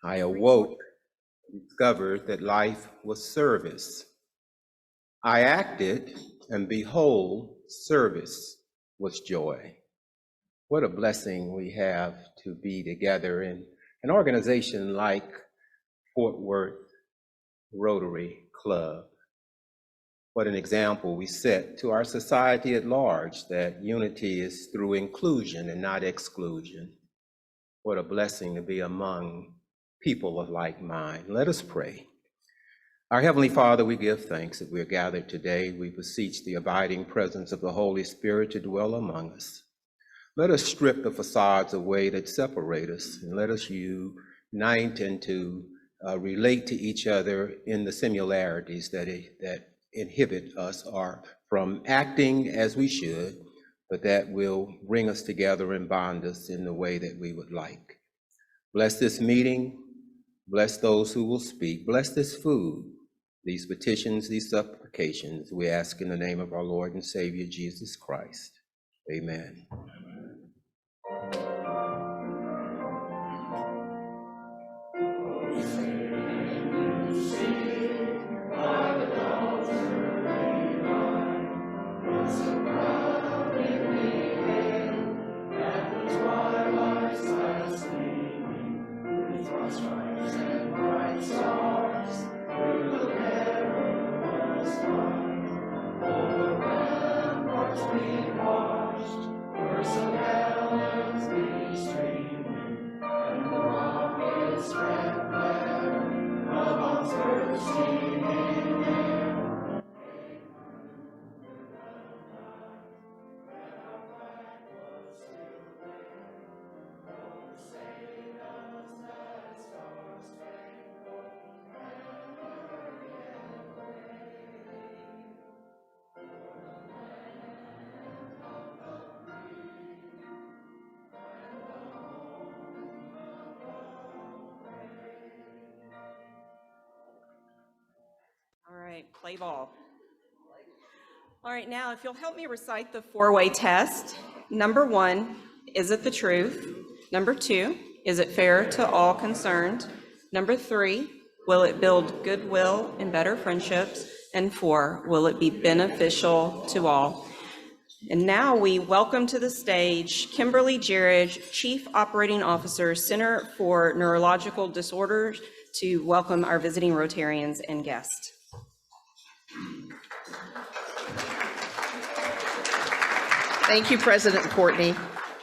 I awoke and discovered that life was service. I acted, and behold, service was joy. What a blessing we have to be together in an organization like Fort Worth Rotary Club. What an example we set to our society at large, that unity is through inclusion and not exclusion. What a blessing to be among people of like mind. Let us pray. Our Heavenly Father, we give thanks that we are gathered today. We beseech the abiding presence of the Holy Spirit to dwell among us. Let us strip the facades away that separate us, and let us unite and to relate to each other in the similarities that inhibit us or from acting as we should, but that will bring us together and bond us in the way that we would like. Bless this meeting, bless those who will speak, bless this food, these petitions, these supplications, we ask in the name of our Lord and Savior, Jesus Christ. Amen. All right, play ball. All right, now if you'll help me recite the four-way test. Number 1, is it the truth? Number 2, is it fair to all concerned? Number 3, will it build goodwill and better friendships? And 4, will it be beneficial to all? And now we welcome to the stage Kimberly Jared, Chief Operating Officer, Center for Neurological Disorders, to welcome our visiting Rotarians and guests. Thank you, President Courtney.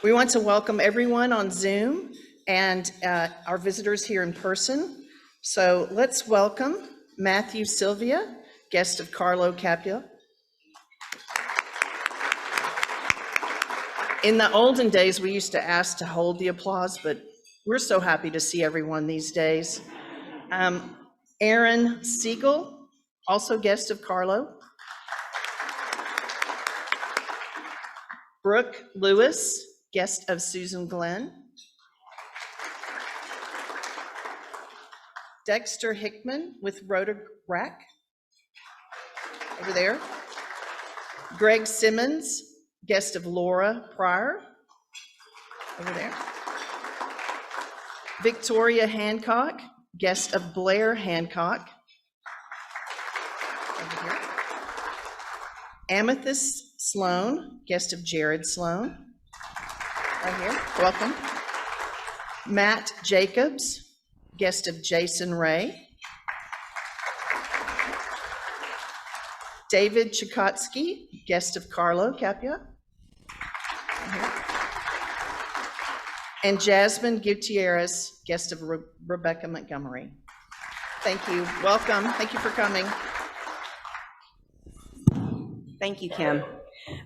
We want to welcome everyone on Zoom and our visitors here in person. So let's welcome Matthew Sylvia, guest of Carlo Capua. In the olden days, we used to ask to hold the applause, but we're so happy to see everyone these days. Aaron Siegel, also guest of Carlo. Brooke Lewis, guest of Susan Glenn. Dexter Hickman with Rotary over there. Greg Simmons, guest of Laura Pryor over there. Victoria Hancock, guest of Blair Hancock over here. Amethyst Sloan, guest of Jared Sloan, right here, welcome. Matt Jacobs, guest of Jason Ray. David Chikotsky, guest of Carlo Capua. And Jasmine Gutierrez, guest of Rebecca Montgomery. Thank you, welcome, thank you for coming. Thank you, Kim.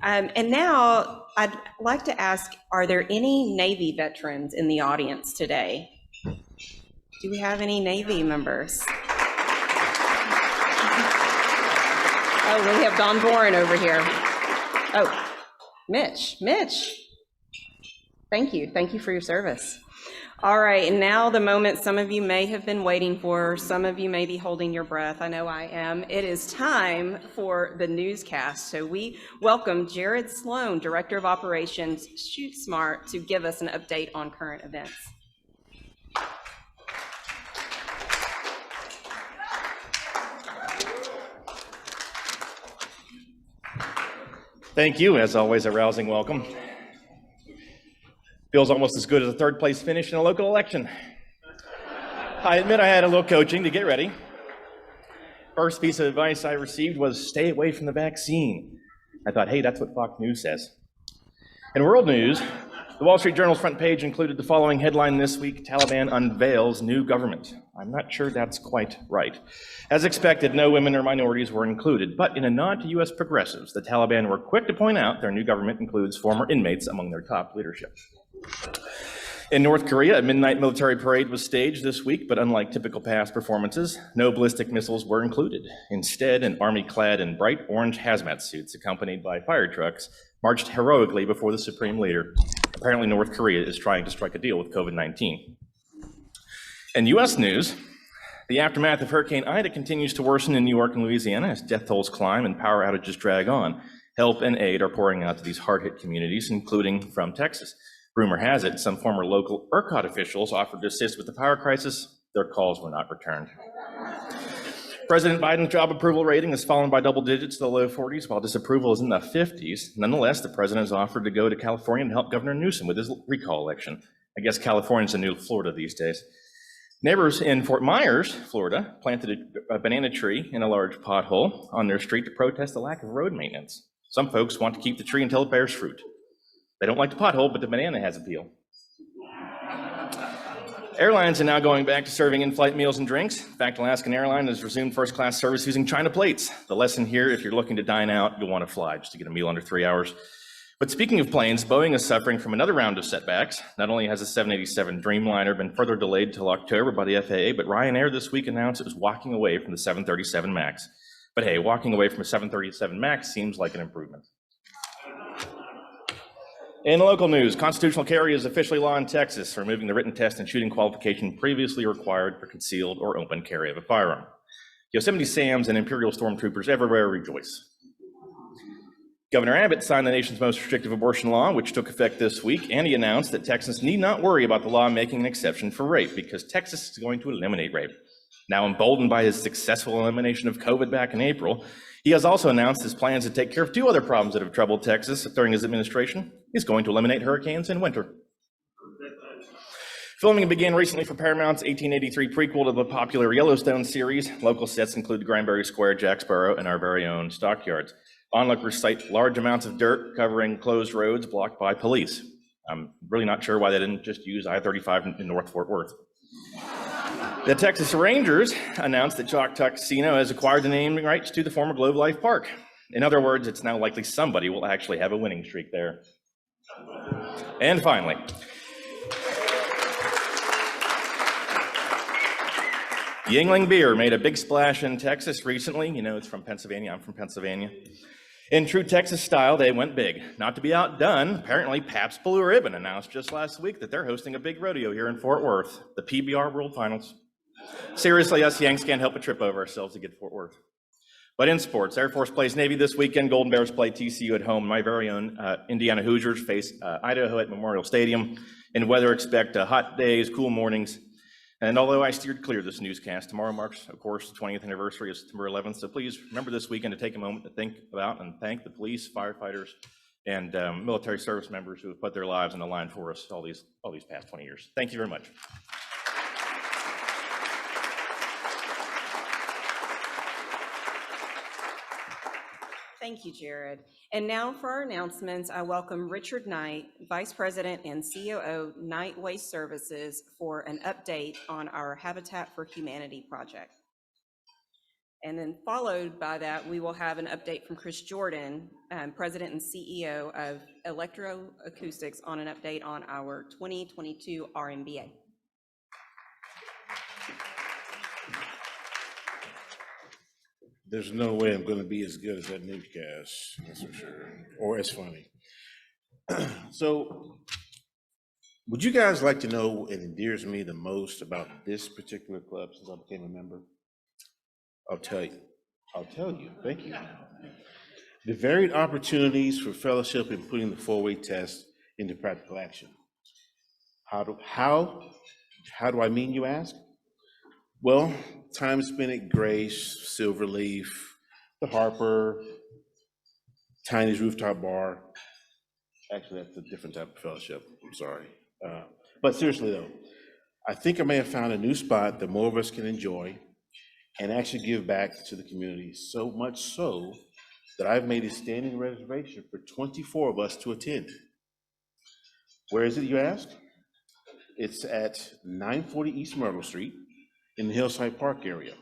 And now I'd like to ask, are there any Navy veterans in the audience today? Do we have any Navy members? Oh, we have Don Boren over here. Oh, Mitch. Thank you for your service. All right, and now the moment some of you may have been waiting for, some of you may be holding your breath, I know I am. It is time for the newscast. So we welcome Jared Sloan, Director of Operations, Shoot Smart, to give us an update on current events. Thank you, as always, a rousing welcome. Feels almost as good as a third place finish in a local election. I admit I had a little coaching to get ready. First piece of advice I received was stay away from the vaccine. I thought, hey, that's what Fox News says. In world news, the Wall Street Journal's front page included the following headline this week: Taliban unveils new government. I'm not sure that's quite right. As expected, no women or minorities were included, but in a nod to U.S. progressives, the Taliban were quick to point out their new government includes former inmates among their top leadership. In North Korea, a midnight military parade was staged this week, but unlike typical past performances, no ballistic missiles were included. Instead, an army clad in bright orange hazmat suits, accompanied by fire trucks, marched heroically before the supreme leader. Apparently, North Korea is trying to strike a deal with COVID-19. In U.S. news, the aftermath of Hurricane Ida continues to worsen in New York and Louisiana as death tolls climb and power outages drag on. Help and aid are pouring out to these hard-hit communities, including from Texas. Rumor has it, some former local ERCOT officials offered to assist with the power crisis. Their calls were not returned. President Biden's job approval rating has fallen by double digits to the low 40s, while disapproval is in the 50s. Nonetheless, the president has offered to go to California and help Governor Newsom with his recall election. I guess California's the new Florida these days. Neighbors in Fort Myers, Florida, planted a banana tree in a large pothole on their street to protest the lack of road maintenance. Some folks want to keep the tree until it bears fruit. They don't like the pothole, but the banana has appeal. Airlines are now going back to serving in-flight meals and drinks. In fact, Alaskan Airlines has resumed first-class service using China plates. The lesson here, if you're looking to dine out, you'll want to fly just to get a meal under 3 hours. But speaking of planes, Boeing is suffering from another round of setbacks. Not only has the 787 Dreamliner been further delayed till October by the FAA, but Ryanair this week announced it was walking away from the 737 MAX. But hey, walking away from a 737 MAX seems like an improvement. In local news, constitutional carry is officially law in Texas, removing the written test and shooting qualification previously required for concealed or open carry of a firearm. Yosemite Sams and Imperial Stormtroopers everywhere rejoice. Governor Abbott signed the nation's most restrictive abortion law, which took effect this week, and he announced that Texans need not worry about the law making an exception for rape, because Texas is going to eliminate rape. Now emboldened by his successful elimination of COVID back in April, he has also announced his plans to take care of two other problems that have troubled Texas during his administration. He's going to eliminate hurricanes in winter. Filming began recently for Paramount's 1883 prequel to the popular Yellowstone series. Local sets include Granbury Square, Jacksboro, and our very own stockyards. Onlookers cite large amounts of dirt covering closed roads blocked by police. I'm really not sure why they didn't just use I-35 in North Fort Worth. The Texas Rangers announced that Choctaw Casino has acquired the naming rights to the former Globe Life Park. In other words, it's now likely somebody will actually have a winning streak there. And finally, Yingling Beer made a big splash in Texas recently. You know, it's from Pennsylvania. I'm from Pennsylvania. In true Texas style, they went big. Not to be outdone, apparently Pabst Blue Ribbon announced just last week that they're hosting a big rodeo here in Fort Worth, the PBR World Finals. Seriously, us Yanks can't help but trip over ourselves to get to Fort Worth. But in sports, Air Force plays Navy this weekend. Golden Bears play TCU at home. My very own Indiana Hoosiers face Idaho at Memorial Stadium. In weather, expect hot days, cool mornings. And although I steered clear of this newscast, tomorrow marks, of course, the 20th anniversary of September 11th. So please remember this weekend to take a moment to think about and thank the police, firefighters, and military service members who have put their lives on the line for us all these past 20 years. Thank you very much. Thank you, Jared. And now for our announcements, I welcome Richard Knight, Vice President and COO, Knight Waste Services, for an update on our Habitat for Humanity project. And then followed by that, we will have an update from Chris Jordan, President and CEO of Electroacoustics, on an update on our 2022 RMBA. There's no way I'm going to be as good as that newscast, that's for sure, or as funny. So, would you guys like to know what endears me the most about this particular club since I became a member? I'll tell you. Thank you. The varied opportunities for fellowship and putting the four-way test into practical action. How do I mean, you ask? Well, time spent at Grace, Silverleaf, the Harper, Tiny's Rooftop Bar. Actually, that's a different type of fellowship, I'm sorry. But seriously though, I think I may have found a new spot that more of us can enjoy and actually give back to the community, so much so that I've made a standing reservation for 24 of us to attend. Where is it, you ask? It's at 940 East Myrtle Street in the Hillside Park area.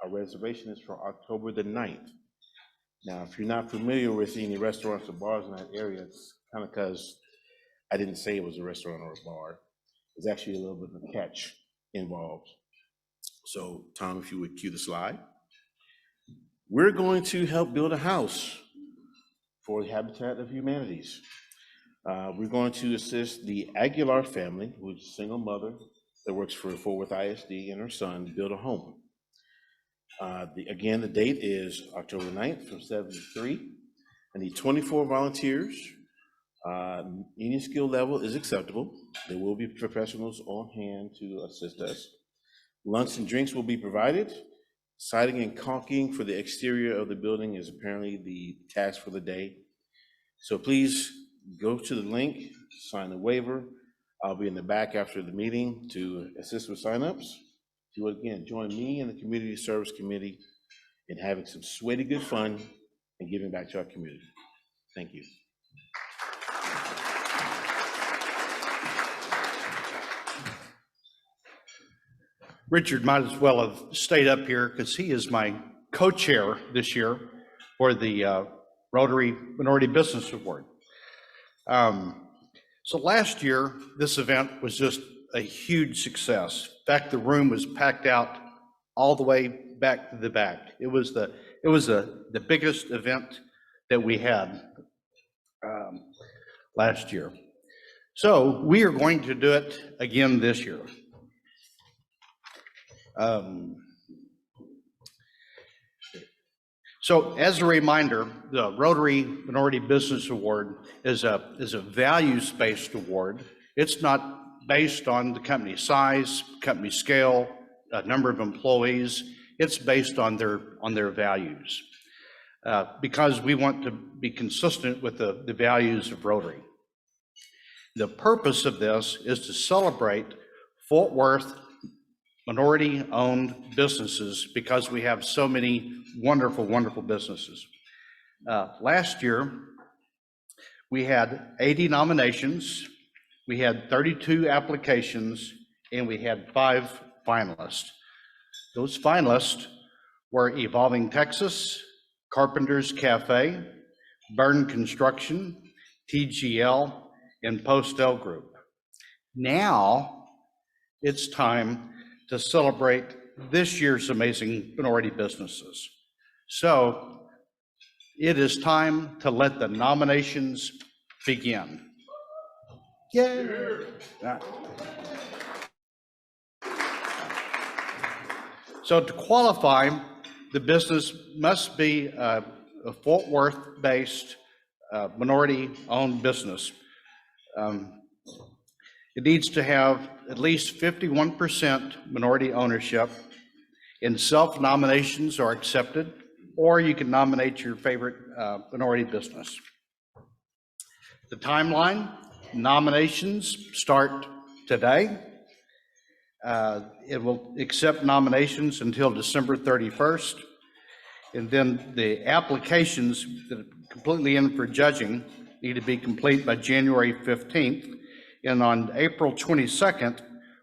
Our reservation is for October the 9th. Now, if you're not familiar with any restaurants or bars in that area, it's kind of because I didn't say it was a restaurant or a bar. There's actually a little bit of a catch involved. So, Tom, if you would cue the slide. We're going to help build a house for the Habitat of Humanities. We're going to assist the Aguilar family, who's a single mother that works for Fort Worth ISD, and her son build a home. Again, the date is October 9th from 7 to 3. I need 24 volunteers. Any skill level is acceptable. There will be professionals on hand to assist us. Lunch and drinks will be provided. Siding and caulking for the exterior of the building is apparently the task for the day. So please go to the link, sign the waiver. I'll be in the back after the meeting to assist with signups. If you would, again, join me and the Community Service Committee in having some sweaty good fun and giving back to our community. Thank you. Richard might as well have stayed up here because he is my co-chair this year for the Rotary Minority Business Award. So last year, this event was just a huge success. In fact, the room was packed out all the way back to the back. It was the biggest event that we had last year. So we are going to do it again this year. So as a reminder, the Rotary Minority Business Award is a values-based award. It's not based on the company size, company scale, number of employees. It's based on their values, because we want to be consistent with the values of Rotary. The purpose of this is to celebrate Fort Worth minority-owned businesses because we have so many wonderful, wonderful businesses. Last year, we had 80 nominations, we had 32 applications, and we had 5 finalists. Those finalists were Evolving Texas, Carpenters Cafe, Burn Construction, TGL, and Postel Group. Now, it's time to celebrate this year's amazing minority businesses. So it is time to let the nominations begin. Yay! So to qualify, the business must be a Fort Worth-based minority-owned business. It needs to have at least 51% minority ownership, and self-nominations are accepted, or you can nominate your favorite minority business. The timeline, nominations start today. It will accept nominations until December 31st, and then the applications that are completely in for judging need to be complete by January 15th. And on April 22nd,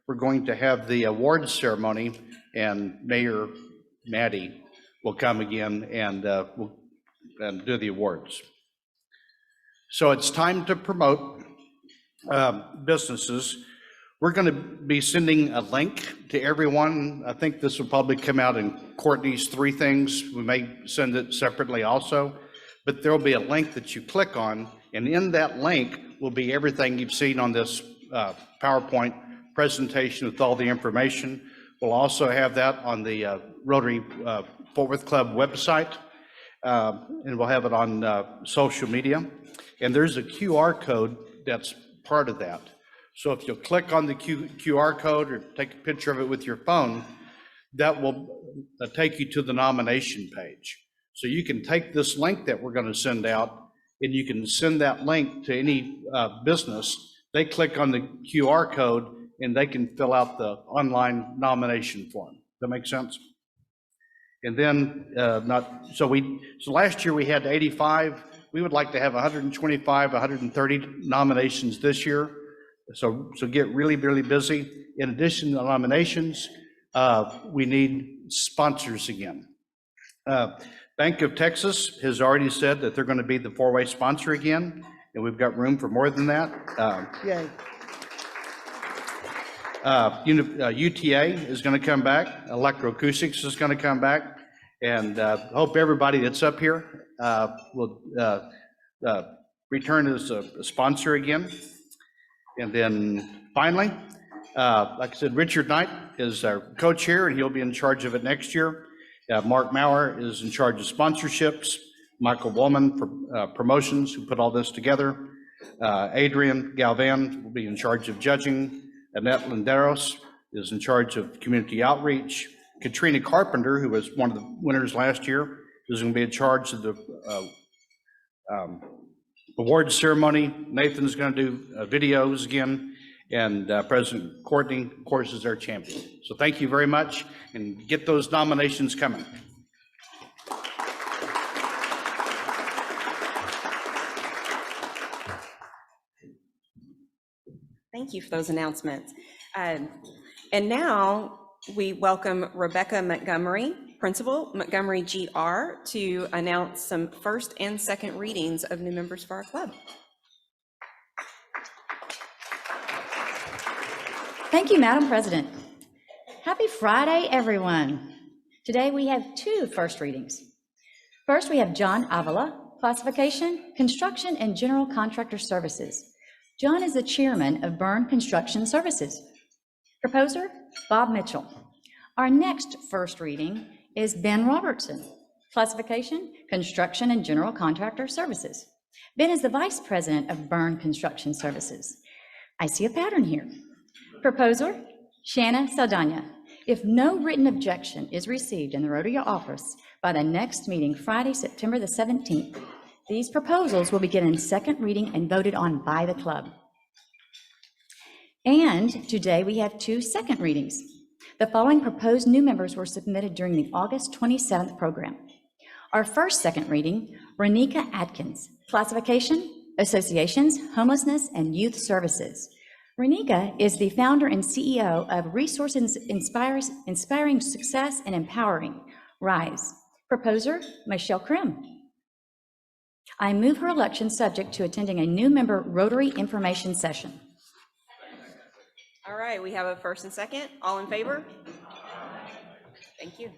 we're going to have the awards ceremony, and Mayor Maddie will come again and do the awards. So it's time to promote businesses. We're going to be sending a link to everyone. I think this will probably come out in Courtney's 3 things. We may send it separately also, but there'll be a link that you click on, and in that link will be everything you've seen on this PowerPoint presentation with all the information. We'll also have that on the Rotary Fort Worth Club website, and we'll have it on social media. And there's a QR code that's part of that. So if you'll click on the QR code or take a picture of it with your phone, that will take you to the nomination page. So you can take this link that we're going to send out and you can send that link to any business. They click on the QR code and they can fill out the online nomination form. Does that make sense? And then so last year we had 85. We would like to have 125, 130 nominations this year. So get really, really busy. In addition to nominations, we need sponsors again. Bank of Texas has already said that they're going to be the four-way sponsor again, and we've got room for more than that. Yay. UTA is going to come back. Electroacoustics is going to come back. And hope everybody that's up here will return as a sponsor again. And then finally, like I said, Richard Knight is our co-chair, and he'll be in charge of it next year. Mark Maurer is in charge of sponsorships. Michael Woolman for promotions, who put all this together. Adrian Galvan will be in charge of judging. Annette Linderos is in charge of community outreach. Katrina Carpenter, who was one of the winners last year, is going to be in charge of the award ceremony. Nathan's going to do videos again. And President Courtney, of course, is our champion. So thank you very much, and get those nominations coming. Thank you for those announcements. And now we welcome Rebecca Montgomery, Principal, Montgomery GR, to announce some first and second readings of new members for our club. Thank you, Madam President. Happy Friday, everyone. Today we have two first readings. First, we have John Avila, classification, construction and general contractor services. John is the chairman of Byrne Construction Services. Proposer, Bob Mitchell. Our next first reading is Ben Robertson, classification, construction and general contractor services. Ben is the vice president of Byrne Construction Services. I see a pattern here. Proposer, Shanna Saldana. If no written objection is received in the Rotary office by the next meeting, Friday, September the 17th, these proposals will be given second reading and voted on by the club. And today we have two second readings. The following proposed new members were submitted during the August 27th program. Our first second reading, Renika Atkins, classification, associations, homelessness, and youth services. Renika is the founder and CEO of Resources Inspiring Success and Empowering, RISE. Proposer, Michelle Krim. I move her election subject to attending a new member Rotary information session. All right, we have a first and second. All in favor? Thank you.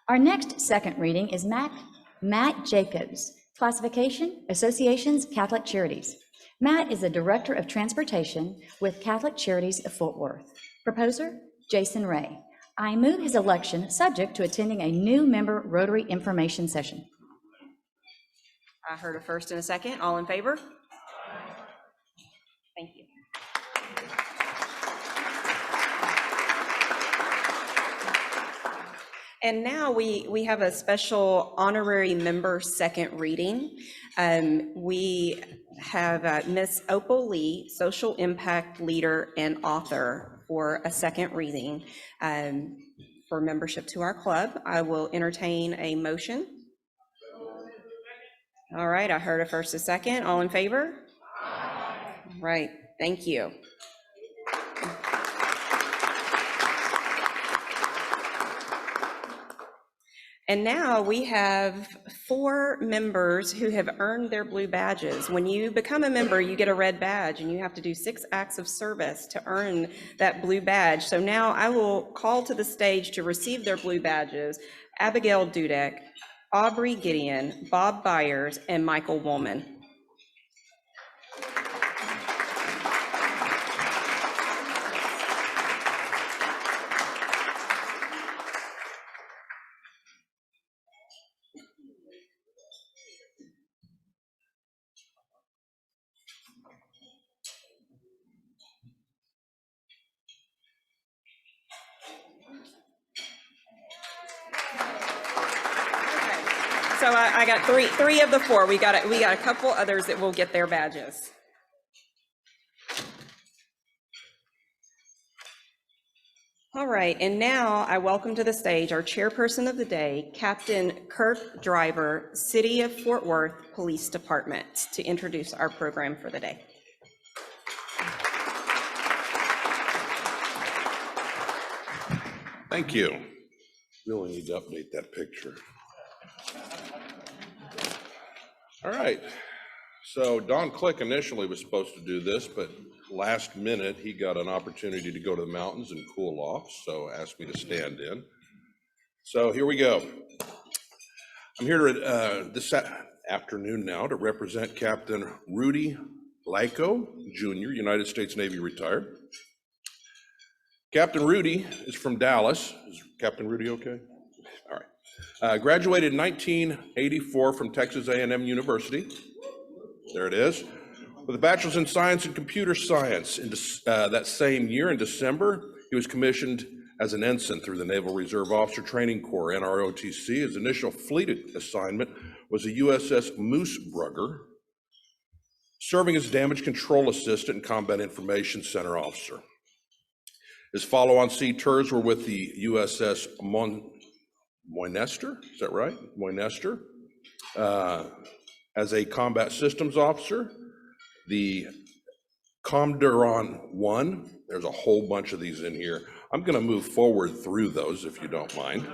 Our next second reading is Matt Jacobs, classification, associations, Catholic Charities. Matt is the Director of Transportation with Catholic Charities of Fort Worth. Proposer, Jason Ray. I move his election subject to attending a new member Rotary information session. I heard a first and a second. All in favor? Thank you. And now we have a special honorary member second reading. We have Miss Opal Lee, social impact leader and author, for a second reading for membership to our club. I will entertain a motion. All right, I heard a first and second. All in favor? All right, thank you. And now we have 4 members who have earned their blue badges. When you become a member, you get a red badge, and you have to do 6 acts of service to earn that blue badge. So now I will call to the stage to receive their blue badges Abigail Dudek, Aubrey Gideon, Bob Byers, and Michael Woolman. So So I got three of the four. We got a couple others that will get their badges. All right, and now I welcome to the stage our chairperson of the day, Captain Kirk Driver, City of Fort Worth Police Department, to introduce our program for the day. Thank you. Really need to update that picture. All right. So Don Click initially was supposed to do this, but last minute he got an opportunity to go to the mountains and cool off, so asked me to stand in. So here we go. I'm here this afternoon now to represent Captain Rudy Lyko, Jr., United States Navy retired. Captain Rudy is from Dallas. Is Captain Rudy okay? All right. Graduated in 1984 from Texas A&M University. There it is. With a bachelor's in science and computer science. In that same year, in December, he was commissioned as an ensign through the Naval Reserve Officer Training Corps, NROTC. His initial fleet assignment was a USS Moosebrugger, serving as damage control assistant and combat information center officer. His follow-on sea tours were with the USS Moynister, is that right? Moynister, as a combat systems officer. The Comderon 1, there's a whole bunch of these in here. I'm going to move forward through those if you don't mind.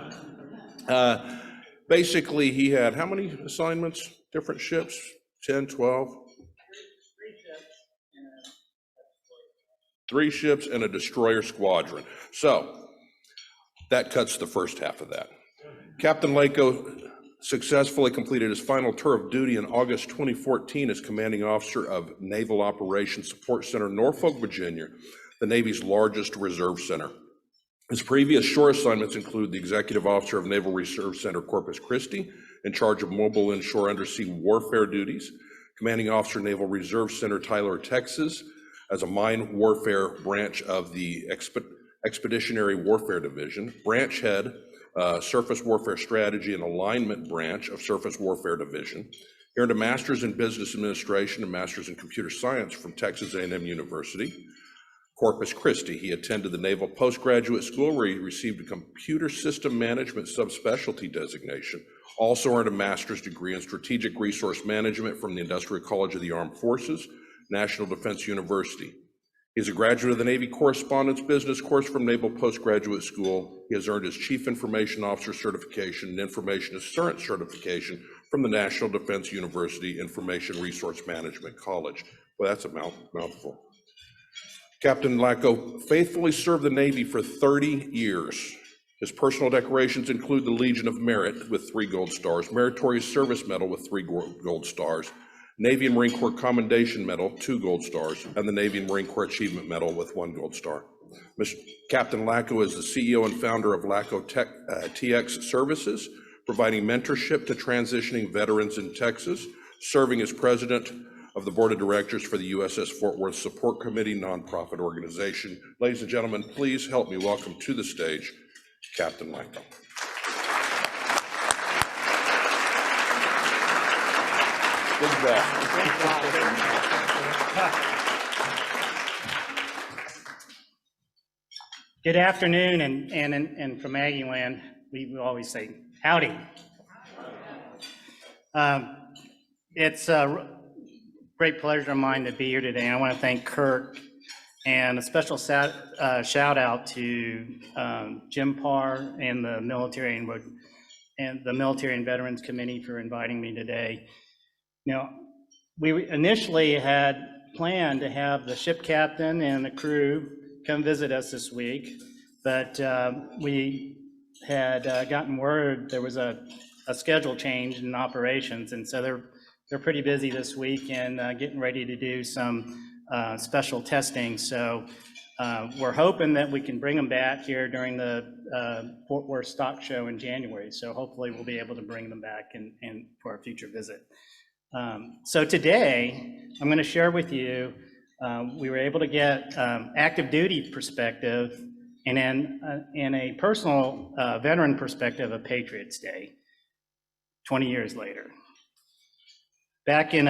Basically, he had how many assignments, different ships? 10, 12? 3 ships and a destroyer squadron. So that cuts the first half of that. Captain Lyko successfully completed his final tour of duty in August 2014 as commanding officer of Naval Operations Support Center, Norfolk, Virginia, the Navy's largest reserve center. His previous shore assignments include the executive officer of Naval Reserve Center, Corpus Christi, in charge of mobile inshore undersea warfare duties, commanding officer, Naval Reserve Center, Tyler, Texas, as a mine warfare branch of the Expeditionary Warfare Division, branch head, Surface Warfare Strategy and Alignment Branch of Surface Warfare Division. He earned a master's in Business Administration and master's in Computer Science from Texas A&M University. Corpus Christi, he attended the Naval Postgraduate School where he received a Computer System Management subspecialty designation. Also earned a master's degree in Strategic Resource Management from the Industrial College of the Armed Forces, National Defense University. He is a graduate of the Navy Correspondence Business course from Naval Postgraduate School. He has earned his Chief Information Officer certification and Information Assurance certification from the National Defense University Information Resource Management College. Well, that's a mouthful. Captain Lyko faithfully served the Navy for 30 years. His personal decorations include the Legion of Merit with 3 gold stars, Meritorious Service Medal with 3 gold stars, Navy and Marine Corps Commendation Medal, 2 gold stars, and the Navy and Marine Corps Achievement Medal with 1 gold star. Captain Lyko is the CEO and founder of Lyko TX Services, providing mentorship to transitioning veterans in Texas, serving as president of the board of directors for the USS Fort Worth Support Committee nonprofit organization. Ladies and gentlemen, please help me welcome to the stage Captain Lyko. Good afternoon, and from Aggie Land, we always say howdy. It's a great pleasure of mine to be here today. I want to thank Kirk and a special shout out to Jim Parr and the Military and Veterans Committee for inviting me today. Now, we initially had planned to have the ship captain and the crew come visit us this week, but we had gotten word there was a schedule change in operations, and so they're pretty busy this week and getting ready to do some special testing. So we're hoping that we can bring them back here during the Fort Worth Stock Show in January. So hopefully we'll be able to bring them back and for a future visit. So today, I'm going to share with you, we were able to get active duty perspective and then in a personal veteran perspective of Patriots Day. 20 years later. Back in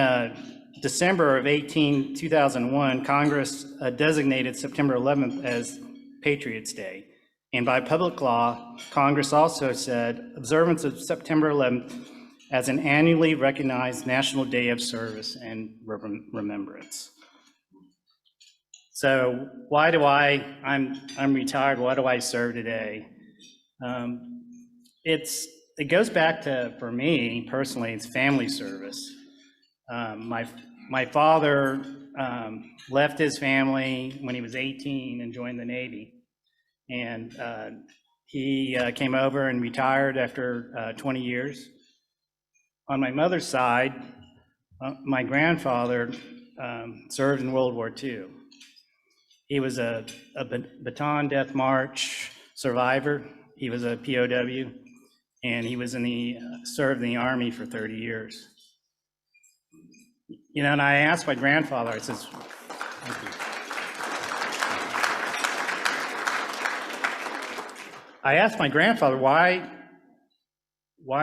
December of 2001, Congress designated September 11th as Patriots' Day. And by public law, Congress also said observance of September 11th as an annually recognized National Day of Service and Remembrance. So why do I'm retired, why do I serve today? It goes back to, for me personally, it's family service. My father left his family when he was 18 and joined the Navy. And he came over and retired after 20 years. On my mother's side, my grandfather served in World War II. He was a Bataan Death March survivor. He was a POW, and he was served in the Army for 30 years. You know, and I asked my grandfather, I says, thank you. I asked my grandfather, why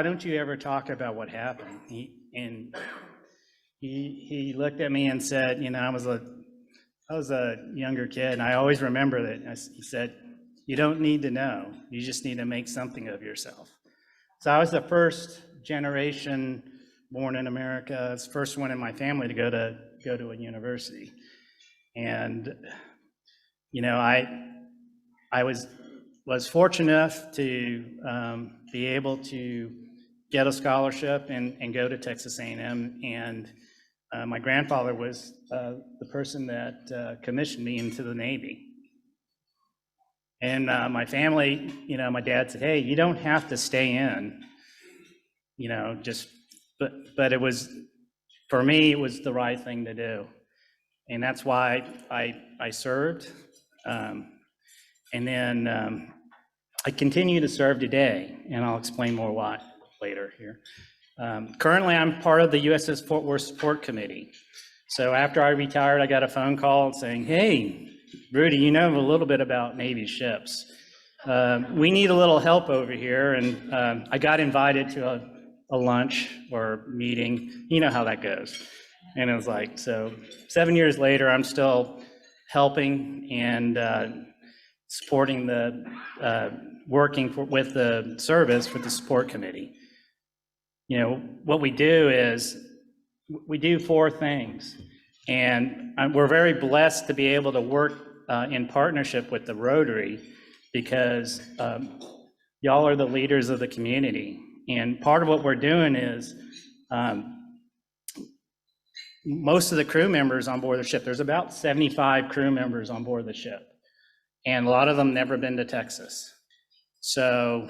don't you ever talk about what happened? He looked at me and said, you know, I was a younger kid, and I always remember that. He said, you don't need to know, you just need to make something of yourself. So I was the first generation born in America. I was the first one in my family to go to a university. And, you know, I was fortunate enough to be able to get a scholarship and go to Texas A&M. And my grandfather was the person that commissioned me into the Navy. And my family, you know, my dad said, hey, you don't have to stay in, you know, but it was, for me, it was the right thing to do. And that's why I served. And then I continue to serve today, and I'll explain more why later here. Currently, I'm part of the USS Fort Worth Support Committee. So after I retired, I got a phone call saying, hey, Rudy, you know a little bit about Navy ships. We need a little help over here. And I got invited to a lunch or meeting. You know how that goes. And it was like, so 7 years later, I'm still helping and supporting working with the service with the support committee. You know, what we do is we do 4 things. And we're very blessed to be able to work in partnership with the Rotary, because y'all are the leaders of the community. And part of what we're doing is most of the crew members on board the ship, there's about 75 crew members on board the ship, and a lot of them never been to Texas. So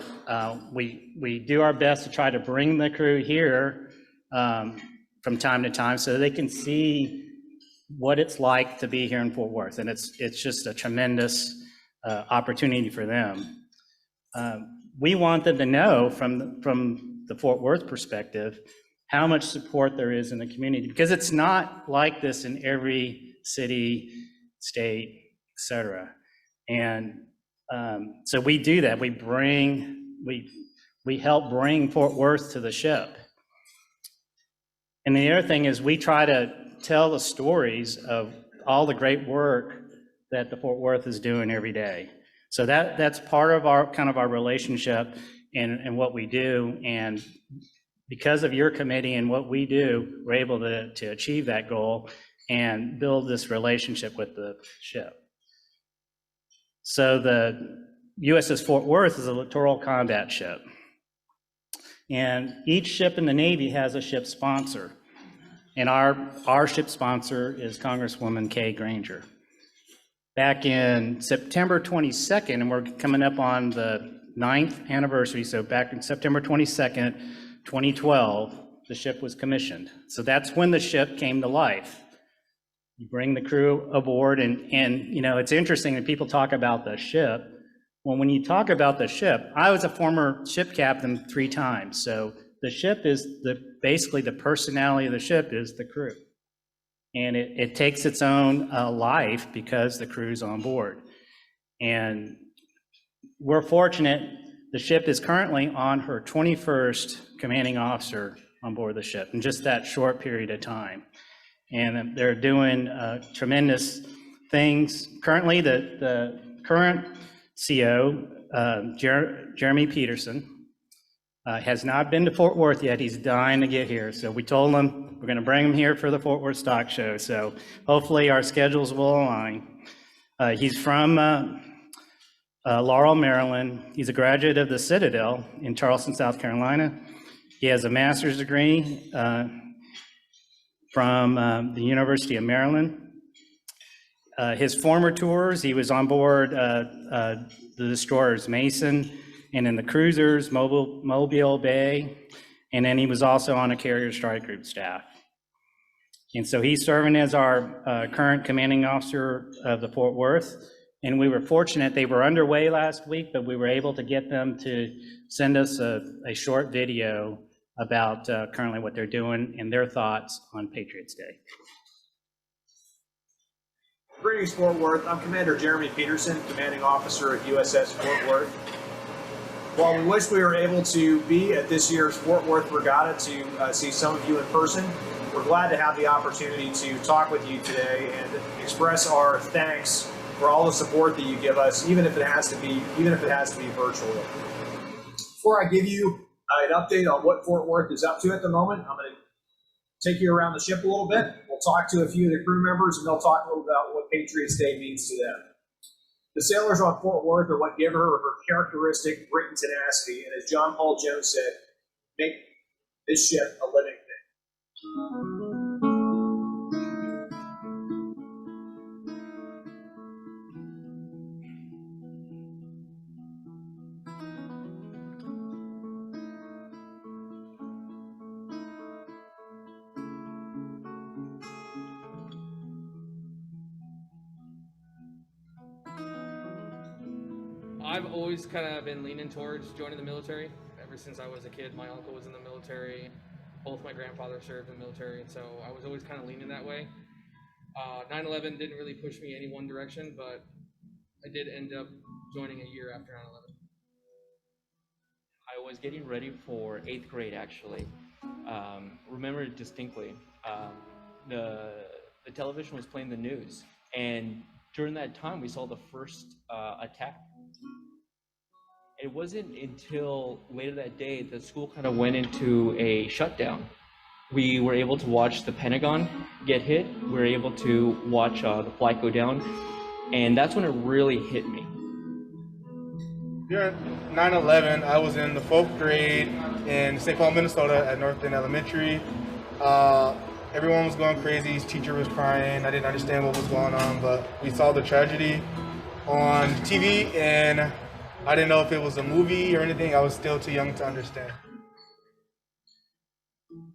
we do our best to try to bring the crew here from time to time so they can see what it's like to be here in Fort Worth. And it's just a tremendous opportunity for them. We want them to know from the Fort Worth perspective how much support there is in the community, because it's not like this in every city, state, et cetera. And so we do that. We help bring Fort Worth to the ship. And the other thing is we try to tell the stories of all the great work that the Fort Worth is doing every day. So that's part of our relationship and what we do. And because of your committee and what we do, we're able to achieve that goal and build this relationship with the ship. So the USS Fort Worth is a littoral combat ship. And each ship in the Navy has a ship sponsor. And our ship sponsor is Congresswoman Kay Granger. Back in September 22nd, and we're coming up on the 9th anniversary, so back in September 22nd, 2012, the ship was commissioned. So that's when the ship came to life. You bring the crew aboard, and you know, it's interesting that people talk about the ship. Well, when you talk about the ship, I was a former ship captain 3 times, so the ship is basically the personality of the ship is the crew. And it takes its own life because the crew's on board. And we're fortunate The ship is currently on her 21st commanding officer on board the ship in just that short period of time. And they're doing tremendous things. Currently, the current CO, Jeremy Peterson, has not been to Fort Worth yet. He's dying to get here. So we told him we're going to bring him here for the Fort Worth Stock Show. So hopefully our schedules will align. He's from Laurel, Maryland. He's a graduate of the Citadel in Charleston, South Carolina. He has a master's degree from the University of Maryland. His former tours, he was on board the destroyers Mason and in the cruisers Mobile Bay, and then he was also on a carrier strike group staff. And so he's serving as our current commanding officer of the Fort Worth. And we were fortunate, they were underway last week, but we were able to get them to send us a short video about currently what they're doing and their thoughts on Patriots Day. Greetings, Fort Worth. I'm Commander Jeremy Peterson, Commanding Officer at USS Fort Worth. While we wish we were able to be at this year's Fort Worth Regatta to see some of you in person, we're glad to have the opportunity to talk with you today and express our thanks for all the support that you give us, even if it has to be virtually. Before I give you an update on what Fort Worth is up to at the moment, I'm going to take you around the ship a little bit. We'll talk to a few of the crew members, and they'll talk a little about what Patriots Day means to them. The sailors on Fort Worth are what give her characteristic grit and tenacity, and as John Paul Jones said, make this ship a living thing. I've always kind of been leaning towards joining the military. Ever since I was a kid, my uncle was in the military. Both my grandfathers served in the military, and so I was always kind of leaning that way. 9/11 didn't really push me any one direction, but I did end up joining a year after 9/11. I was getting ready for 8th grade, actually. Remember it distinctly. The television was playing the news, and during that time, we saw the first attack. It wasn't until later that day that school kind of went into a shutdown. We were able to watch the Pentagon get hit. We were able to watch the flight go down, and that's when it really hit me. During 9/11, I was in the 4th grade in St. Paul, Minnesota at North End Elementary. Everyone was going crazy. His teacher was crying. I didn't understand what was going on, but we saw the tragedy on TV, and I didn't know if it was a movie or anything. I was still too young to understand.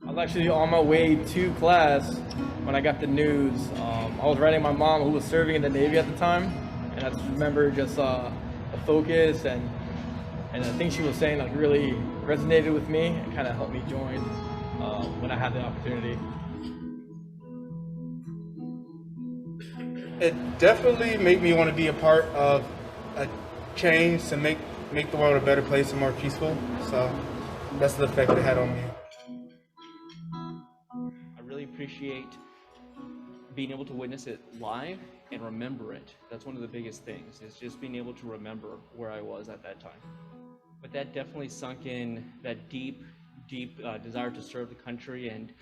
I was actually on my way to class when I got the news. I was writing my mom, who was serving in the Navy at the time, and I just remember just the focus and the things she was saying like really resonated with me and kind of helped me join when I had the opportunity. It definitely made me want to be a part of a change to make the world a better place and more peaceful. So that's the effect it had on me. I really appreciate being able to witness it live and remember it. That's one of the biggest things, is just being able to remember where I was at that time. But that definitely sunk in that deep desire to serve the country and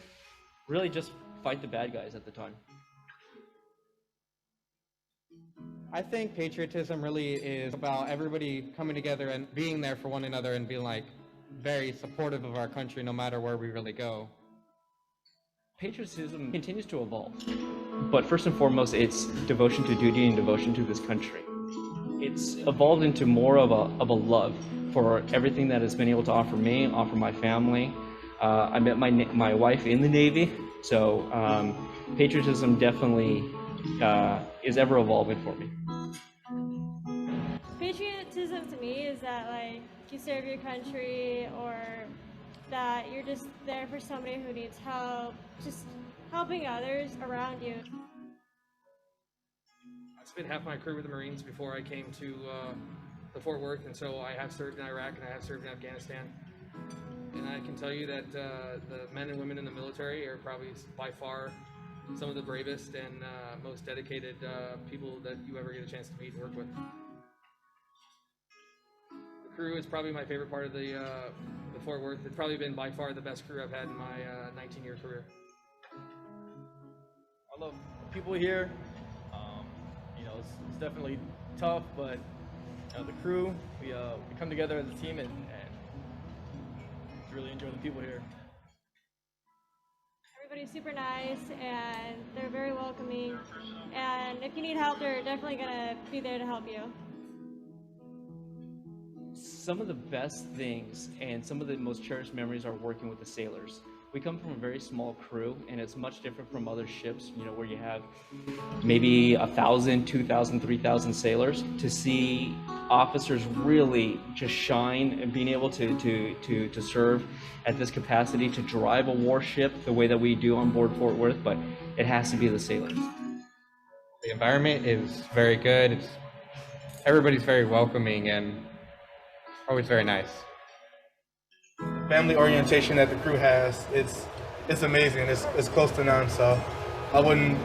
really just fight the bad guys at the time. I think patriotism really is about everybody coming together and being there for one another and being like very supportive of our country no matter where we really go. Patriotism continues to evolve, but first and foremost, it's devotion to duty and devotion to this country. It's evolved into more of a love for everything that it's been able to offer me, offer my family. I met my wife in the Navy, so patriotism definitely is ever evolving for me. Patriotism to me is that like you serve your country, or that you're just there for somebody who needs help, just helping others around you. I spent half my career with the Marines before I came to Fort Worth, and so I have served in Iraq and I have served in Afghanistan. And I can tell you that the men and women in the military are probably by far some of the bravest and most dedicated people that you ever get a chance to meet and work with. The crew is probably my favorite part of the Fort Worth. It's probably been by far the best crew I've had in my 19-year career. I love the people here. You know, it's definitely tough, but the crew, we come together as a team and really enjoy the people here. Everybody's super nice and they're very welcoming. And if you need help, they're definitely gonna be there to help you. Some of the best things and some of the most cherished memories are working with the sailors. We come from a very small crew, and it's much different from other ships, you know, where you have maybe 1,000, 2,000, 3,000 sailors. To see officers really just shine and being able to serve at this capacity, to drive a warship the way that we do on board Fort Worth, but it has to be the sailors. The environment is very good. Everybody's very welcoming and always very nice. Family orientation that the crew has, it's amazing. It's close to none, so I wouldn't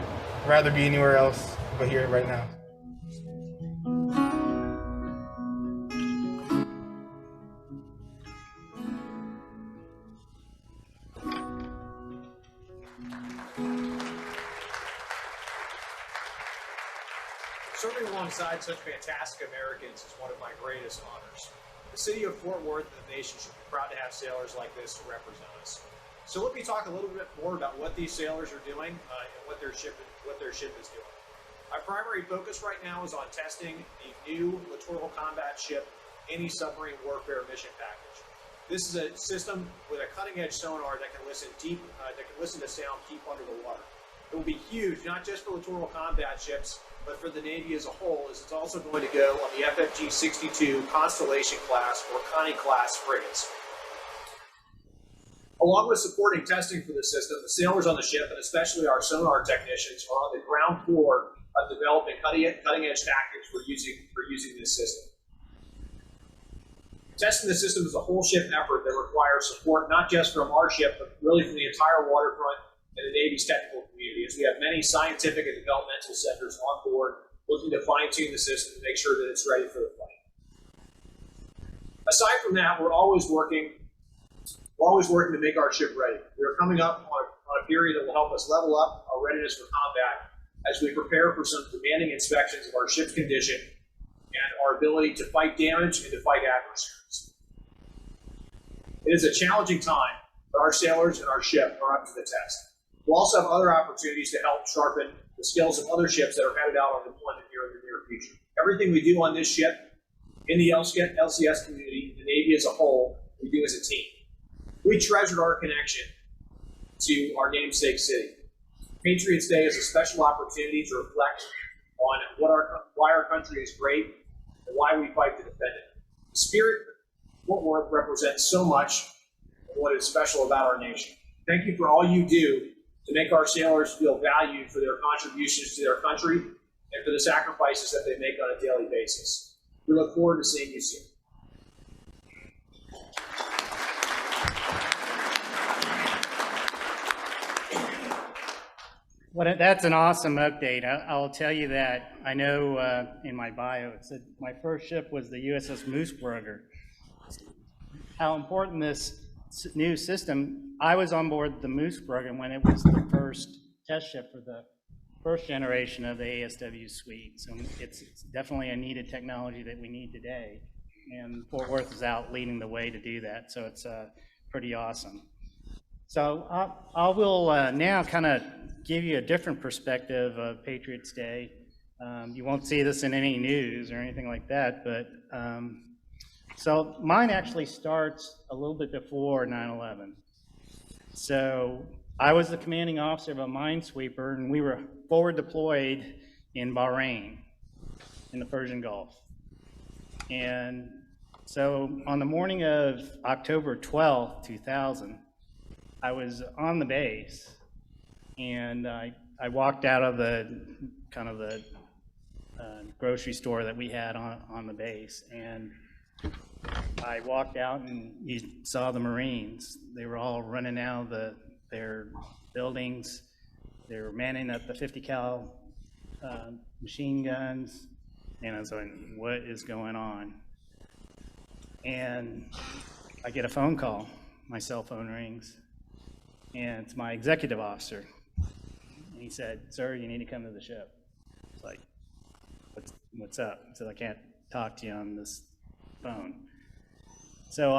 rather be anywhere else but here right now. Serving alongside such fantastic Americans is one of my greatest honors. The city of Fort Worth and the nation should be proud to have sailors like this to represent us. So let me talk a little bit more about what these sailors are doing and what their ship is doing. My primary focus right now is on testing the new littoral combat ship anti-submarine warfare mission package. This is a system with a cutting-edge sonar that can listen to sound deep under the water. It will be huge, not just for littoral combat ships, but for the Navy as a whole, as it's also going to go on the FFG-62 Constellation class or Connie class frigates. Along with supporting testing for the system, the sailors on the ship, and especially our sonar technicians, are on the ground floor of developing cutting-edge tactics for using this system. Testing the system is a whole ship effort that requires support not just from our ship, but really from the entire waterfront and the Navy's technical community, as we have many scientific and developmental centers on board looking to fine-tune the system to make sure that it's ready for the flight. Aside from that, we're always working to make our ship ready. We're coming up on a period that will help us level up our readiness for combat as we prepare for some demanding inspections of our ship's condition and our ability to fight damage and to fight adversaries. It is a challenging time, but our sailors and our ship are up to the test. We'll also have other opportunities to help sharpen the skills of other ships that are headed out on deployment here in the near future. Everything we do on this ship, in the LCS community, the Navy as a whole, we do as a team. We treasured our connection to our namesake city. Patriots Day is a special opportunity to reflect on why our country is great and why we fight to defend it. The spirit of Fort Worth represents so much of what is special about our nation. Thank you for all you do to make our sailors feel valued for their contributions to their country and for the sacrifices that they make on a daily basis. We look forward to seeing you soon. Well, that's an awesome update. I'll tell you that I know in my bio it said my first ship was the USS Mooseburger. How important this new system, I was on board the Mooseburger when it was the first test ship for the first generation of the ASW suite. So it's definitely a needed technology that we need today. And Fort Worth is out leading the way to do that. So it's pretty awesome. So I will now kind of give you a different perspective of Patriots Day. You won't see this in any news or anything like that, but so mine actually starts a little bit before 9/11. So I was the commanding officer of a minesweeper, and we were forward deployed in Bahrain in the Persian Gulf. And so on the morning of October 12th, 2000, I was on the base, and I walked out of the kind of the grocery store that we had on the base. And I walked out and you saw the Marines. They were all running out of their buildings. They were manning up the 50 cal machine guns. And I was like, what is going on? And I get a phone call. My cell phone rings. And it's my executive officer. And he said, sir, you need to come to the ship. It's like, what's up? I said, I can't talk to you on this phone. So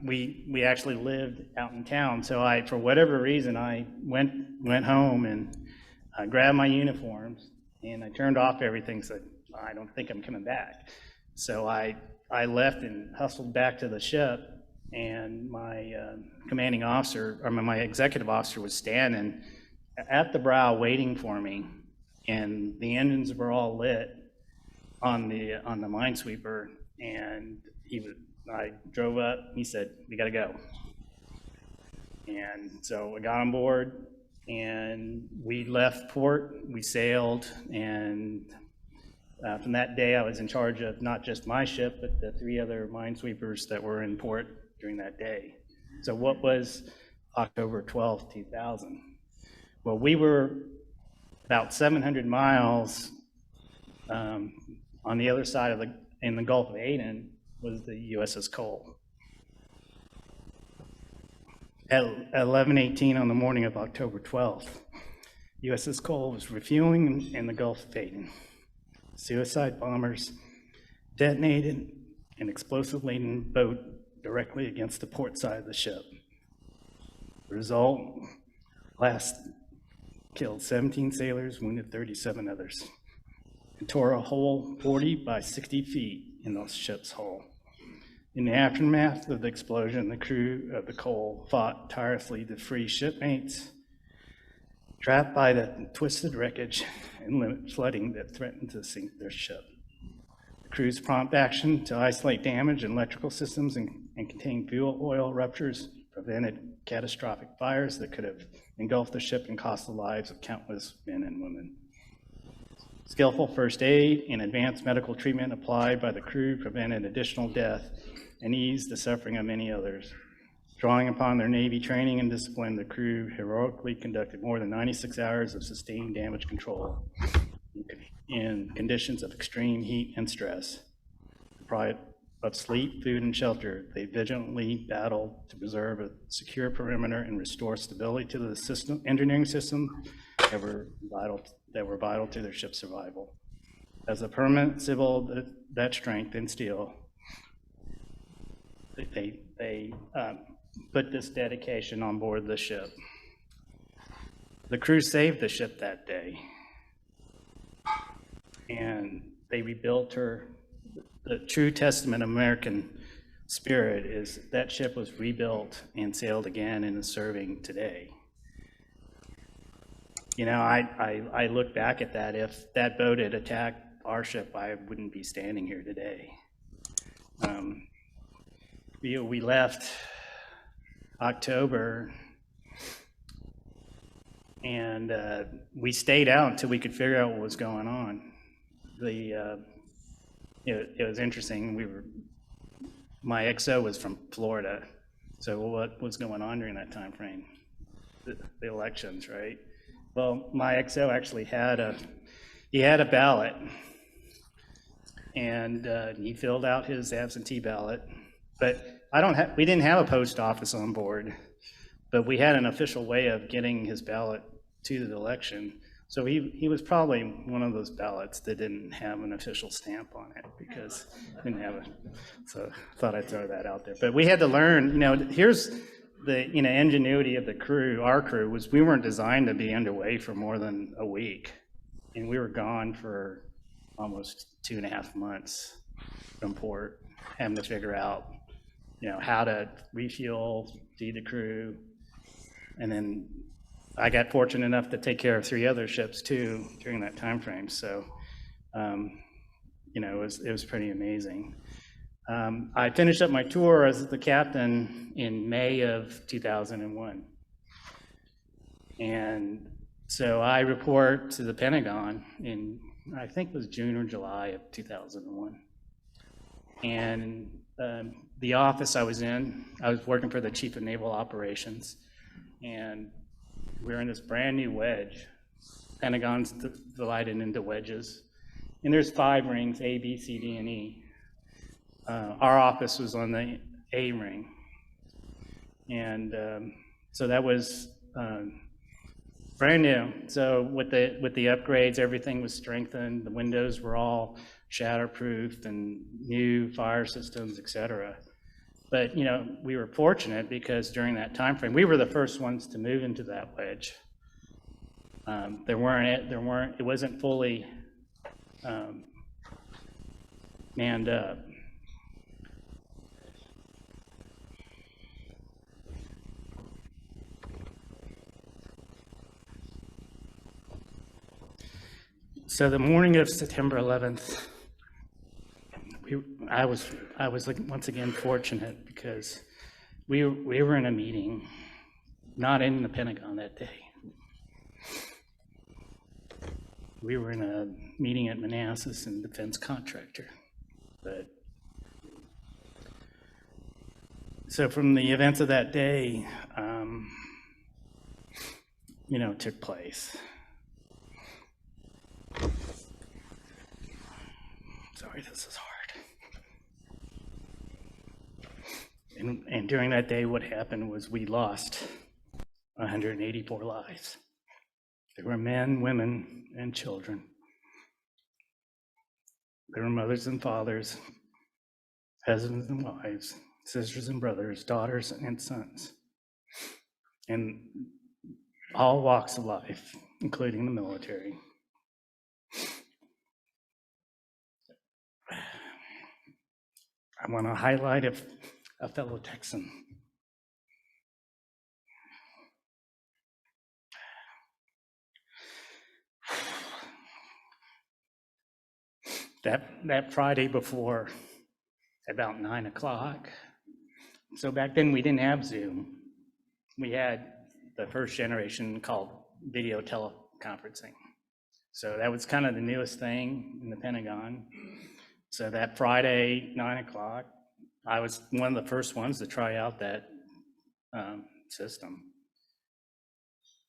we actually lived out in town. So for whatever reason, I went home and grabbed my uniforms and I turned off everything. So I don't think I'm coming back. So I left and hustled back to the ship, and my commanding officer, or my executive officer, was standing at the bow waiting for me, and the engines were all lit on the minesweeper, and I drove up. He said, "We got to go." And so I got on board, and we left port. We sailed, and from that day, I was in charge of not just my ship, but the 3 other minesweepers that were in port during that day. So what was October 12th, 2000? Well, we were about 700 miles on the other side in the Gulf of Aden was the USS Cole. At 11:18 on the morning of October 12th, USS Cole was refueling in the Gulf of Aden. Suicide bombers detonated an explosive-laden boat directly against the port side of the ship. The result, blast killed 17 sailors, wounded 37 others, and tore a hole 40 by 60 feet in the ship's hull. In the aftermath of the explosion, the crew of the Cole fought tirelessly to free shipmates trapped by the twisted wreckage and limit flooding that threatened to sink their ship. The crew's prompt action to isolate damage in electrical systems and contain fuel oil ruptures prevented catastrophic fires that could have engulfed the ship and cost the lives of countless men and women. Skillful first aid and advanced medical treatment applied by the crew prevented additional death and eased the suffering of many others. Drawing upon their Navy training and discipline, the crew heroically conducted more than 96 hours of sustained damage control in conditions of extreme heat and stress. Deprived of sleep, food, and shelter, they vigilantly battled to preserve a secure perimeter and restore stability to the engineering system that were vital to their ship's survival. As a permanent civil, that strength and steel, they put this dedication on board the ship. The crew saved the ship that day, and they rebuilt her. The true testament of American spirit is that ship was rebuilt and sailed again and is serving today. You know, I look back at that. If that boat had attacked our ship, I wouldn't be standing here today. We left October, and we stayed out until we could figure out what was going on. It was interesting. My XO was from Florida, so what was going on during that time frame? The elections, right? Well, my XO actually had a ballot, and he filled out his absentee ballot. But we didn't have a post office on board, but we had an official way of getting his ballot to the election. So he was probably one of those ballots that didn't have an official stamp on it because it didn't have it. So I thought I'd throw that out there. But we had to learn, here's the ingenuity of the crew. Our crew was, we weren't designed to be underway for more than a week. And we were gone for almost 2.5 months from port, having to figure out how to refuel, feed the crew. And then I got fortunate enough to take care of 3 other ships too during that time frame. So, it was pretty amazing. I finished up my tour as the captain in May of 2001. And So I report to the Pentagon in, I think it was June or July of 2001. And the office I was in, I was working for the Chief of Naval Operations, and we're in this brand new wedge. Pentagon's divided into wedges, and there's 5 rings, A, B, C, D, and E. Our office was on the A ring, and so that was brand new. So with the upgrades, everything was strengthened. The windows were all shatterproofed and new fire systems, et cetera. But you know, we were fortunate because during that time frame, we were the first ones to move into that wedge. It wasn't fully manned up. So the morning of September 11th, I was like, once again fortunate because we were in a meeting, not in the Pentagon that day. We were in a meeting at Manassas and defense contractor. But so from the events of that day, you know, took place. Sorry, this is hard. And during that day, what happened was we lost 184 lives. There were men, women, and children. There were mothers and fathers, husbands and wives, sisters and brothers, daughters and sons, and all walks of life, including the military. I want to highlight a fellow Texan. That Friday before, about 9 o'clock. So back then we didn't have Zoom. We had the first generation called video teleconferencing. So that was kind of the newest thing in the Pentagon. So that Friday, 9 o'clock, I was one of the first ones to try out that system.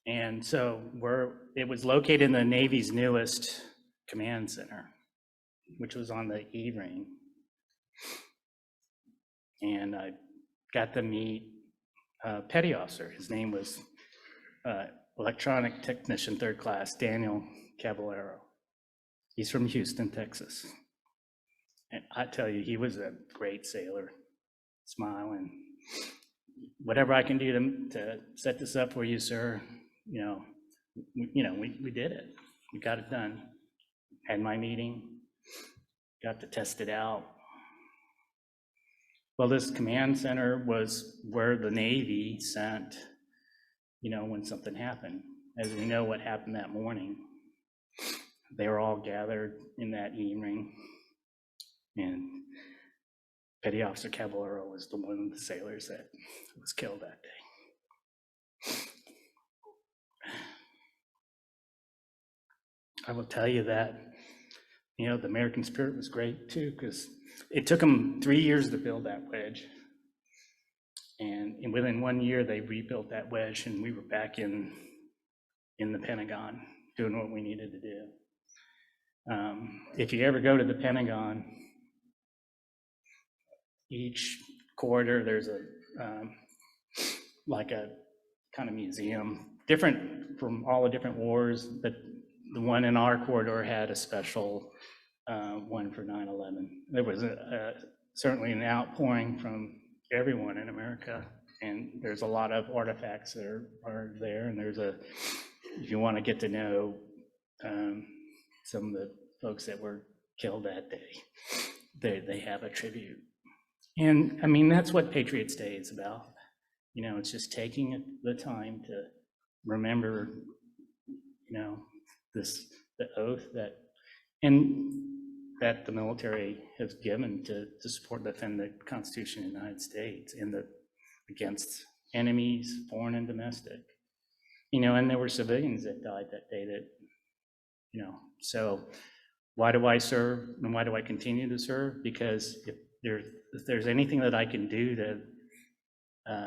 And so it was located in the Navy's newest command center, which was on the E ring. And I got to meet a petty officer. His name was Electronic Technician 3rd Class, Daniel Caballero. He's from Houston, Texas. And I tell you, he was a great sailor, smiling. Whatever I can do to set this up for you, sir, we did it. We got it done. Had my meeting, got to test it out. Well, this command center was where the Navy sent, when something happened. As we know what happened that morning, they were all gathered in that E ring, and Petty Officer Caballero was the one of the sailors that was killed that day. I will tell you that, the American spirit was great too, because it took them 3 years to build that wedge. And within 1 year, they rebuilt that wedge, and we were back in the Pentagon doing what we needed to do. If you ever go to the Pentagon, each corridor, there's a kind of museum, different from all the different wars, but the one in our corridor had a special one for 9/11. There was certainly an outpouring from everyone in America, and there's a lot of artifacts that are there, and if you want to get to know some of the folks that were killed that day, they have a tribute. And I mean, that's what Patriots Day is about. It's just taking the time to remember, the oath that the military has given to support and defend the Constitution of the United States against enemies, foreign and domestic. And there were civilians that died that day so why do I serve and why do I continue to serve? Because if there's anything that I can do to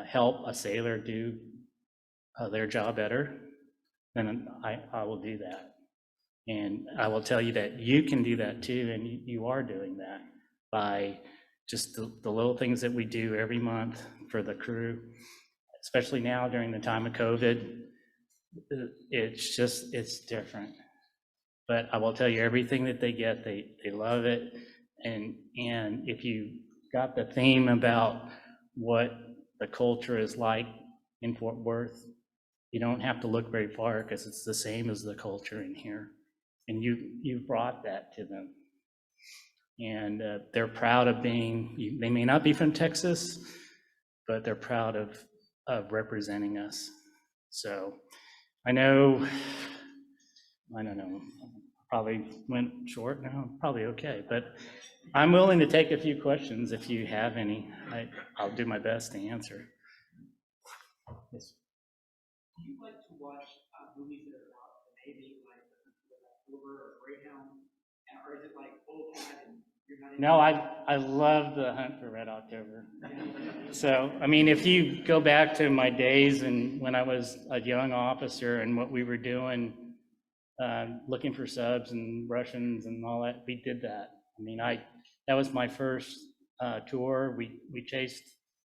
help a sailor do their job better, then I will do that. And I will tell you that you can do that too, and you are doing that by just the little things that we do every month for the crew, especially now during the time of COVID. It's different. But I will tell you, everything that they get, they love it. And if you got the theme about what the culture is like in Fort Worth, you don't have to look very far because it's the same as the culture in here. And you brought that to them. And they're proud of being, they may not be from Texas, but they're proud of representing us. So I don't know, probably went short now, probably okay, but I'm willing to take a few questions if you have any. I'll do my best to answer. Yes. Do you like to watch movies that are about the Navy, like October or Greyhound, or is it like Bullcat and you're not? No, I love The Hunt for Red October. So, I mean, if you go back to my days and when I was a young officer and what we were doing, looking for subs and Russians and all that, we did that. I mean, that was my first tour. We chased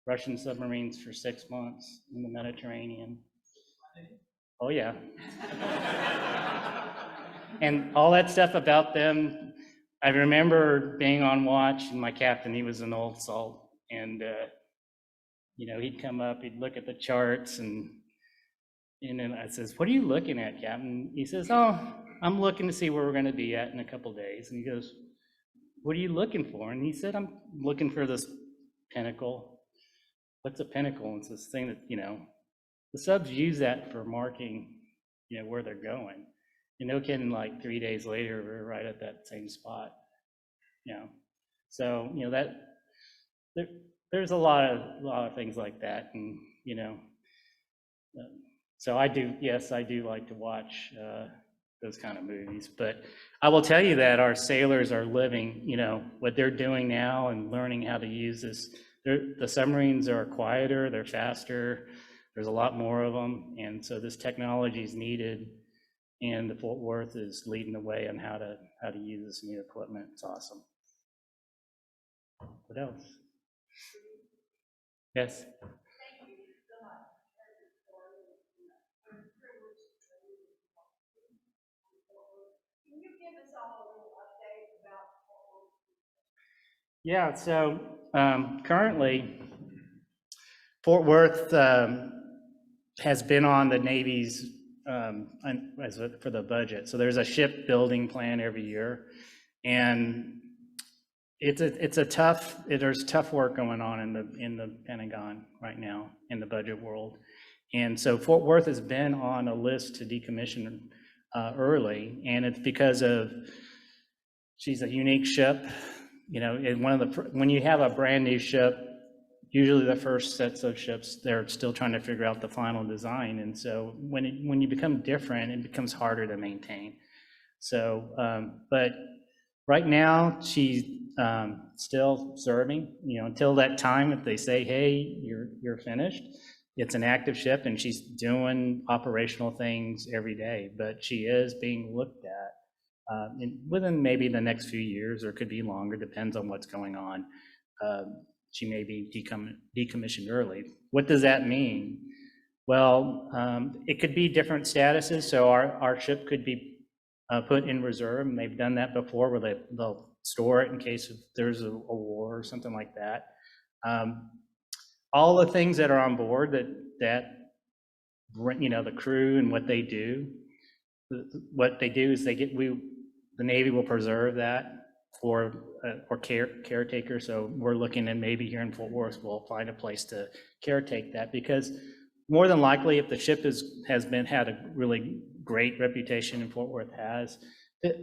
Russian submarines for 6 months in the Mediterranean. Oh yeah. And all that stuff about them, I remember being on watch, and my captain, he was an old salt, and he'd come up, he'd look at the charts, and then I says, "What are you looking at, Captain?" He says, "Oh, I'm looking to see where we're going to be at in a couple of days." And he goes, "What are you looking for?" And he said, "I'm looking for this pinnacle." What's a pinnacle? It's this thing that, the subs use that for marking, where they're going. And no kidding, like 3 days later, we're right at that same spot. So, there's a lot of things like that. And, so I do like to watch those kind of movies. But I will tell you that our sailors are living, what they're doing now and learning how to use this. The submarines are quieter, they're faster, there's a lot more of them. And so this technology is needed. And the Fort Worth is leading the way on how to use this new equipment. It's awesome. What else? Yes. Yeah, so currently, Fort Worth has been on the Navy's for the budget. So there's a shipbuilding plan every year, and there's tough work going on in the Pentagon right now in the budget world. And so Fort Worth has been on a list to decommission early, and it's because of she's a unique ship. When you have a brand new ship, usually the first sets of ships, they're still trying to figure out the final design. And so when you become different, it becomes harder to maintain. So, but right now she's still serving, until that time, if they say, hey, you're finished, it's an active ship and she's doing operational things every day, but she is being looked at. Within maybe the next few years, or it could be longer, depends on what's going on. She may be decommissioned early. What does that mean? Well, it could be different statuses. So our ship could be put in reserve, and they've done that before, where they'll store it in case if there's a war or something like that. All the things that are on board that the crew and what they do is the Navy will preserve that or caretaker. So we're looking at maybe here in Fort Worth, we'll find a place to caretake that, because more than likely, if the ship has had a really great reputation in Fort Worth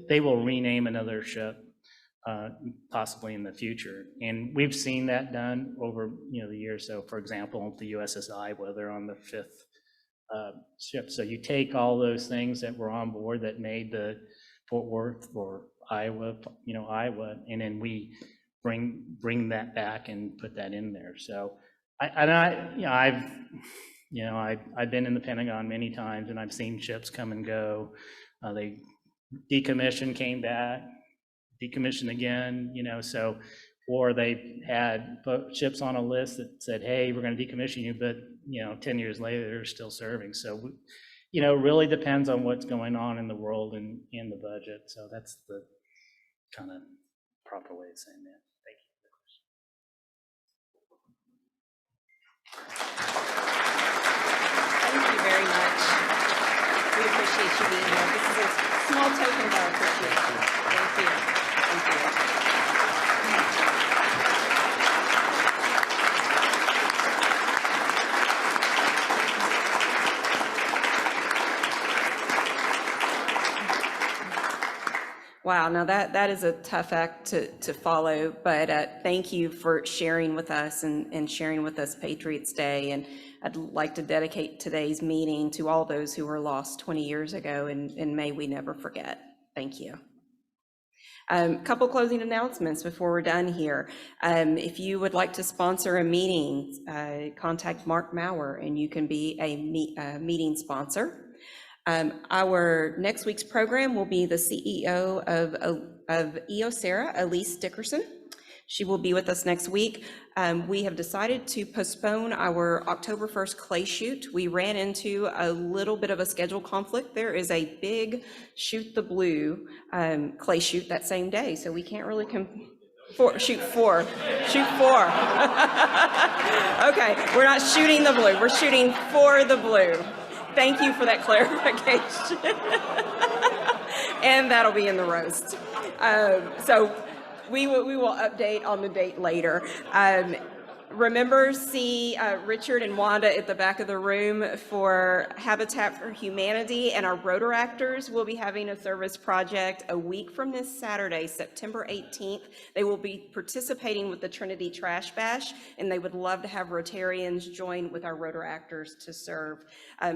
they will rename another ship possibly in the future. And we've seen that done over the years. So for example, the USS Iowa, they're on the 5th ship. So you take all those things that were on board that made the Fort Worth or Iowa, Iowa, and then we bring that back and put that in there. So I've been in the Pentagon many times, and I've seen ships come and go. They decommissioned, came back, decommissioned again, so, or they had ships on a list that said, hey, we're going to decommission you, but 10 years later, they're still serving. So, really depends on what's going on in the world and in the budget. So that's the kind of proper way of saying that. Thank you. Thank you very much. We appreciate you being here. This is a small token of our appreciation. Thank you. Thank you. Wow, now that is a tough act to follow, but thank you for sharing with us and sharing with us Patriots Day. And I'd like to dedicate today's meeting to all those who were lost 20 years ago, and may we never forget. Thank you. Couple closing announcements before we're done here. If you would like to sponsor a meeting, contact Mark Maurer and you can be a meeting sponsor. Our next week's program will be the CEO of EOSERA, Elise Dickerson. She will be with us next week. We have decided to postpone our October 1st clay shoot. We ran into a little bit of a schedule conflict. There is a big Shoot the Blue clay shoot that same day, so we can't really shoot four. Okay, we're not shooting the blue, we're shooting for the blue. Thank you for that clarification. And that'll be in the roast. So we will update on the date later. Remember, see Richard and Wanda at the back of the room for Habitat for Humanity, and our Rotaractors will be having a service project a week from this Saturday, September 18th. They will be participating with the Trinity Trash Bash, and they would love to have Rotarians join with our Rotaractors to serve.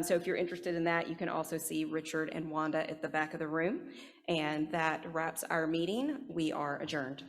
So if you're interested in that, you can also see Richard and Wanda at the back of the room. And that wraps our meeting. We are adjourned.